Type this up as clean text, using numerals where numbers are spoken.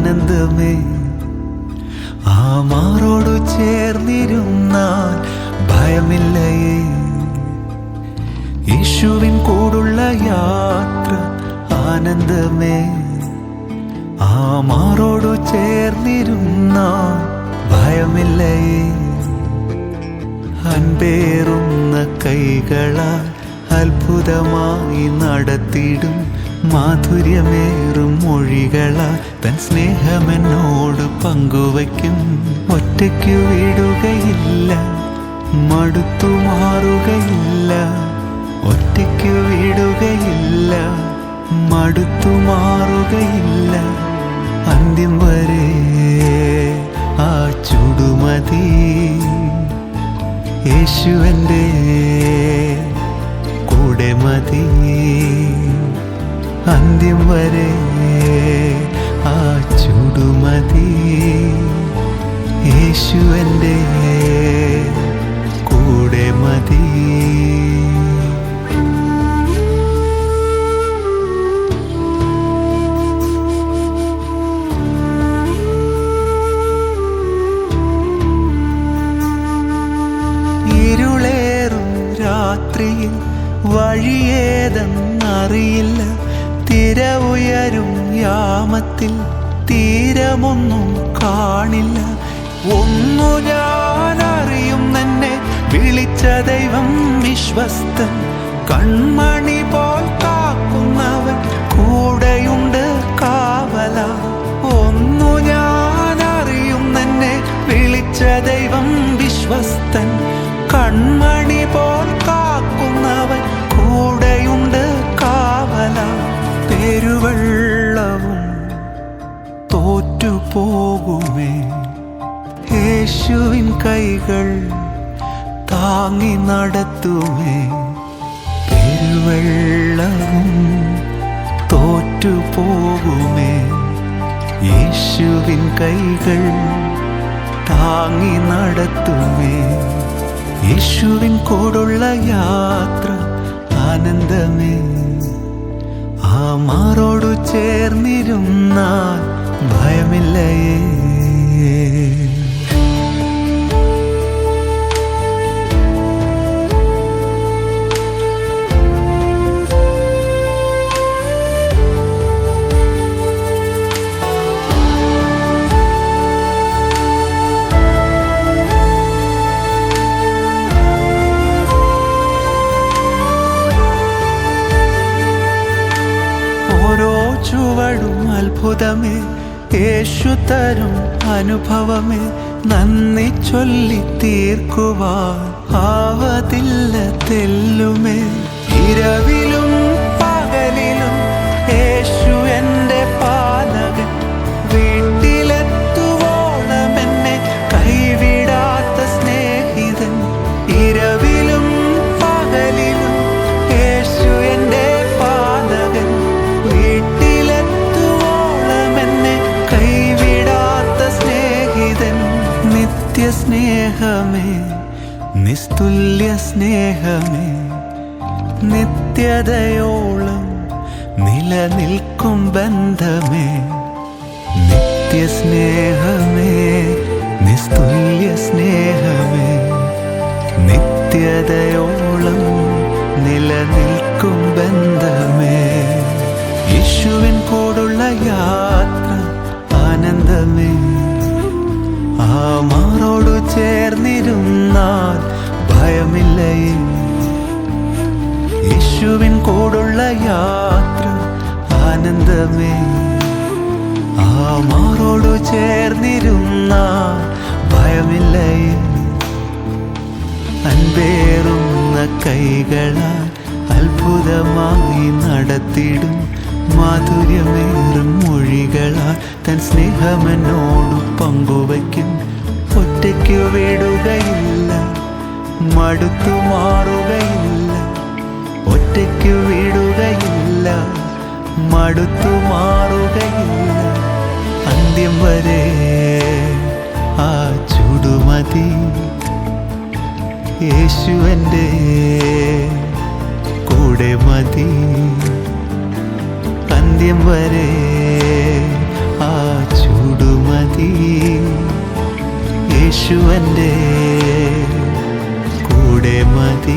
ആനന്ദമേ. ആ മാറോടു ചേർന്നിരുന്നാൽ ഭയമില്ലയേ. യേശുവിൻ കൂടുള്ള യാത്ര ആനന്ദമേ. ആ മാറോടു ചേർന്നിരുന്നാൽ ഭയമില്ലയേ. അൻപേറുന്ന കൈകളാൽ അത്ഭുതമായി നടത്തിടും മാധുര്യമേറും മൊഴികളാൽ തൻ സ്നേഹമെന്നോട് പങ്കുവയ്ക്കും. ഒറ്റയ്ക്കു വിടുകയില്ല, മടുത്തു മാറുകയില്ല. ഒറ്റയ്ക്കു വിടുകയില്ല, മടുത്തു മാറുകയില്ല. അന്ത്യം വരെ ആ ചുടുമതി. യേശുവൻ്റെ കൂടെ മതി. അന്ത്യം വരെ ആ ചുടുമതി. യേശുവൻ്റെ കൂടെ മതി. ഇരുളേറും രാത്രിയിൽ വഴിയേതെന്നറിയില്ല. തിര ഉയരും യാമത്തിൽ തീരമൊന്നും കാണില്ല. ഒന്നു ഞാൻ അറിയും, എന്നെ വിളിച്ച ദൈവം വിശ്വസ്തൻ. കൺമണി പോൽ കാക്കുന്നവൻ കൂടെയുണ്ട് കാവല. ഒന്നു ഞാൻ അറിയും, എന്നെ വിളിച്ച ദൈവം വിശ്വസ്തൻ. കൺമണി പോൽ കാക്കുന്നവൻ കൂടെയുണ്ട് കാവല. പെരുവെള്ളവും തോറ്റുപോകുമേ. യേശുവിൻ കൈകൾ താങ്ങി നടത്തുമേ. പെരുവെള്ളവും തോറ്റുപോകുമേ. യേശുവിൻ കൈകൾ താങ്ങി നടത്തുമേ. യേശുവിൻ കൂടുള്ള യാത്ര ആനന്ദമേ. ആ മാറോടു ചേർന്നിരുന്നാൽ ഭയമില്ലയേ. ഓരോ ചുവടും അത്ഭുതമേ. യേശു തരും അനുഭവമേ. നന്ദി ചൊല്ലി തീർക്കുവാൻ ആവതില്ല തെല്ലുമേ. ഇരവിലും പകലിലും യേശു എൻ്റെ പാലകൻ. വീട്ടിലെത്തുവോളം എന്നെ കൈവിടാത്ത സ്നേഹിതൻ. ഇരവിലും പകലിലും യേശു എൻ്റെ പാലകൻ. വീട്ടിലെത്തുവോളം എന്നെ കൈവിടാത്ത സ്നേഹിതൻ. നിത്യസ്നേഹമേ, നിസ്തുല്യ സ്നേഹമേ. നിത്യതയോളം നിലനിൽക്കും ബന്ധമേ. നിത്യസ്നേഹമേ, നിസ്തുല്യ സ്നേഹമേ. നിത്യതയോളം നിലനിൽക്കും ബന്ധമേ. യേശുവിൻ കൂടുള്ള യാത്ര ആനന്ദമേ. ആ മാറോടു ചേർന്നിരുന്നാൽ ഭയമില്ലയേ. യേശുവിൻ കൂടുള്ള യാത്ര ആനന്ദമേ. ആ മാറോടു ചേർന്നിരുന്നാൽ ഭയമില്ലയേ. അൻപേറുന്ന കൈകളാൽ അത്ഭുതമായി നടത്തിടും മാധുര്യമേറും മൊഴികളാൽ തൻ സ്നേഹമെന്നോട് പങ്കുവയ്ക്കും. ഒറ്റയ്ക്കു വിടുകയില്ല, മടുത്തു മാറുകയില്ല. ഒറ്റയ്ക്കു വിടുകയില്ല, മടുത്തു മാറുകയില്ല. അന്ത്യം വരെ ആ ചുടുമതി. യേശുവൻ്റെ കൂടെ മതി. അന്ത്യം വരെ ആ യേശുവൻ്റെ കൂടെ മതി.